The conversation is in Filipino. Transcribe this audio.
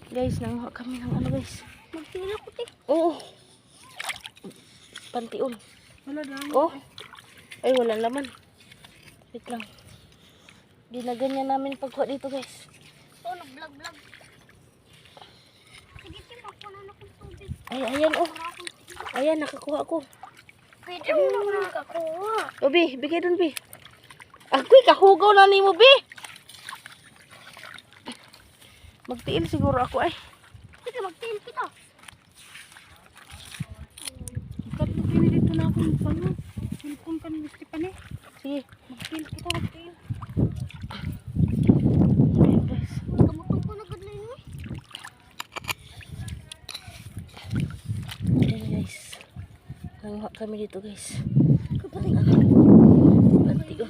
Guys, nanguha kami ng ano guys. Magtila ko te. Oo. Pantiol. Wala dami. Oh. Ay, walang laman. Wait lang. Ginaganyan namin pagkuha dito guys. Oh, nag-vlog-vlog. Sige, Tim, ako na akong tubig. Ay, ayan oh. Ayan, nakakuha ko. Pwede mo naman nakakuha. O, Bi, bigay dun, Bi. Agoy, kahugaw na ni mo, Bi. Magtiil siguro ako ay. Sige, magtiin kita. Katlo kini dito na akong pano. Silpon ka ni gusti pa ni. Sige. Magpil kita, magpil. Ayan, guys. Kamutong ko na gadlay mo. Ayan, guys. Nanguha kami dito, guys. Kapatid. Panti, oh.